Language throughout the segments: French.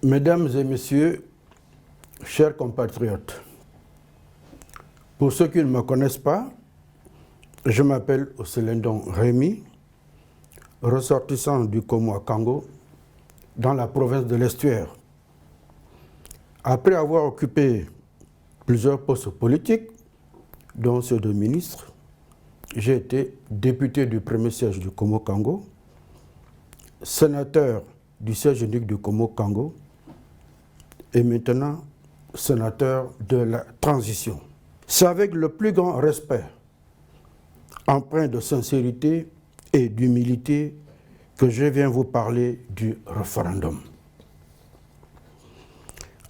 Mesdames et messieurs, chers compatriotes, pour ceux qui ne me connaissent pas, je m'appelle Oselendon Rémy, ressortissant du Komo-Kango, dans la province de l'Estuaire. Après avoir occupé plusieurs postes politiques, dont ceux de ministre, j'ai été député du premier siège du Komo-Kango, sénateur du siège unique du Komo-Kango et maintenant sénateur de la transition. C'est avec le plus grand respect, empreint de sincérité et d'humilité, que je viens vous parler du référendum.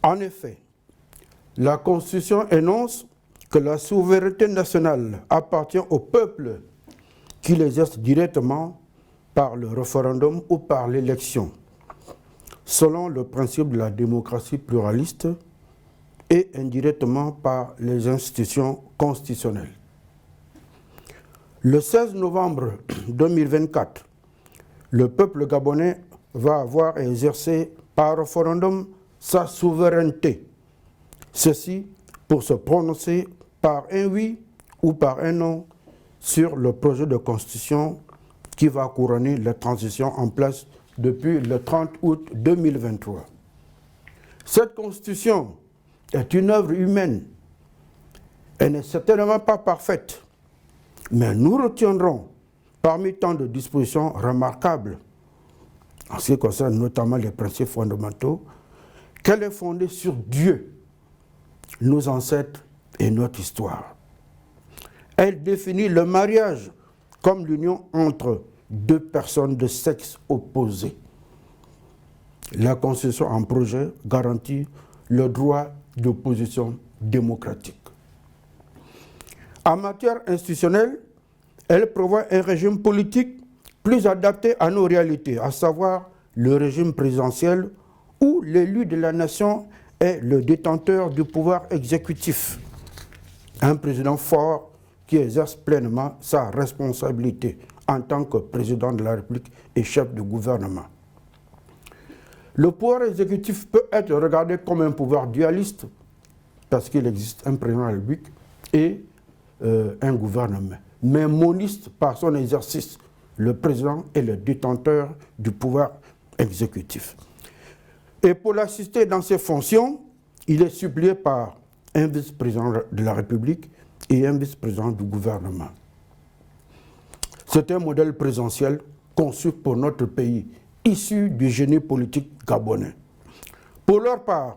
En effet, la Constitution énonce que la souveraineté nationale appartient au peuple qui l'exerce directement par le référendum ou par l'élection, selon le principe de la démocratie pluraliste et indirectement par les institutions constitutionnelles. Le 16 novembre 2024, le peuple gabonais va avoir exercé par référendum sa souveraineté. Ceci pour se prononcer par un oui ou par un non sur le projet de constitution qui va couronner la transition en place depuis le 30 août 2023. Cette constitution est une œuvre humaine. Elle n'est certainement pas parfaite, mais nous retiendrons parmi tant de dispositions remarquables, en ce qui concerne notamment les principes fondamentaux, qu'elle est fondée sur Dieu, nos ancêtres et notre histoire. Elle définit le mariage comme l'union entre deux personnes de sexe opposé. La Constitution en projet garantit le droit d'opposition démocratique. En matière institutionnelle, elle prévoit un régime politique plus adapté à nos réalités, à savoir le régime présidentiel où l'élu de la nation est le détenteur du pouvoir exécutif. Un président fort qui exerce pleinement sa responsabilité en tant que président de la République et chef du gouvernement. Le pouvoir exécutif peut être regardé comme un pouvoir dualiste parce qu'il existe un président de la République et un gouvernement, mais moniste par son exercice. Le président est le détenteur du pouvoir exécutif. Et pour l'assister dans ses fonctions, il est suppléé par un vice-président de la République et un vice-président du gouvernement. C'est un modèle présidentiel conçu pour notre pays, issu du génie politique gabonais. Pour leur part,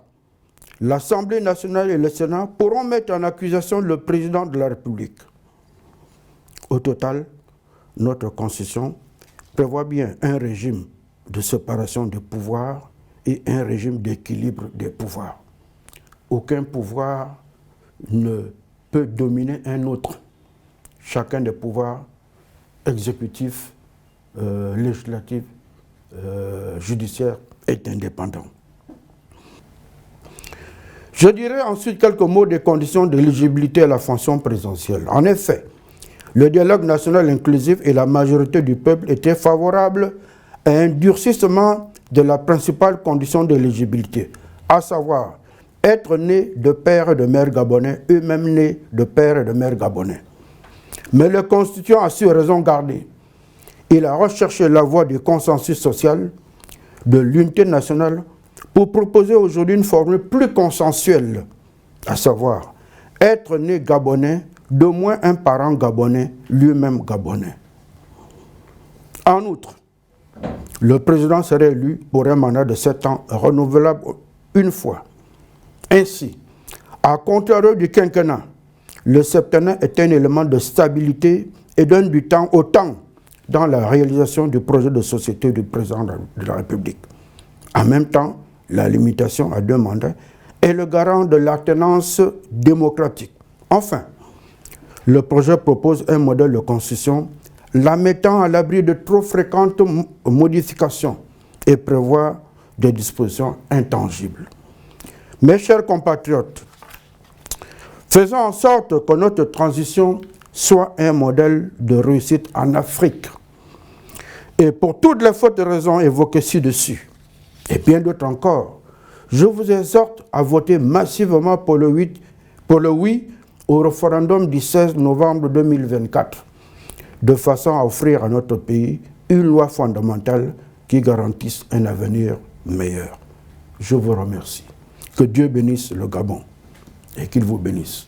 l'Assemblée nationale et le Sénat pourront mettre en accusation le président de la République. Au total, notre Constitution prévoit bien un régime de séparation des pouvoirs et un régime d'équilibre des pouvoirs. Aucun pouvoir ne peut dominer un autre. Chacun des pouvoirs exécutifs, législatifs, judiciaires est indépendant. Je dirai ensuite quelques mots des conditions d'éligibilité à la fonction présidentielle. En effet, le dialogue national inclusif et la majorité du peuple étaient favorables à un durcissement de la principale condition d'éligibilité, à savoir être né de père et de mère gabonais, eux-mêmes nés de père et de mère gabonais. Mais le Constituant a su raison garder. Il a recherché la voie du consensus social, de l'unité nationale, pour proposer aujourd'hui une formule plus consensuelle, à savoir être né gabonais, d'au moins un parent gabonais, lui-même gabonais. En outre, le président serait élu pour un mandat de 7 ans renouvelable une fois. Ainsi, à contrario du quinquennat, le septennat est un élément de stabilité et donne du temps au temps dans la réalisation du projet de société du président de la République. En même temps, la limitation à 2 mandats est le garant de l'alternance démocratique. Enfin, le projet propose un modèle de constitution la mettant à l'abri de trop fréquentes modifications et prévoit des dispositions intangibles. Mes chers compatriotes, faisons en sorte que notre transition soit un modèle de réussite en Afrique. Et pour toutes les fautes raisons évoquées ci-dessus, et bien d'autres encore, Je vous exhorte à voter massivement pour le oui au référendum du 16 novembre 2024, de façon à offrir à notre pays une loi fondamentale qui garantisse un avenir meilleur. Je vous remercie. Que Dieu bénisse le Gabon et qu'il vous bénisse.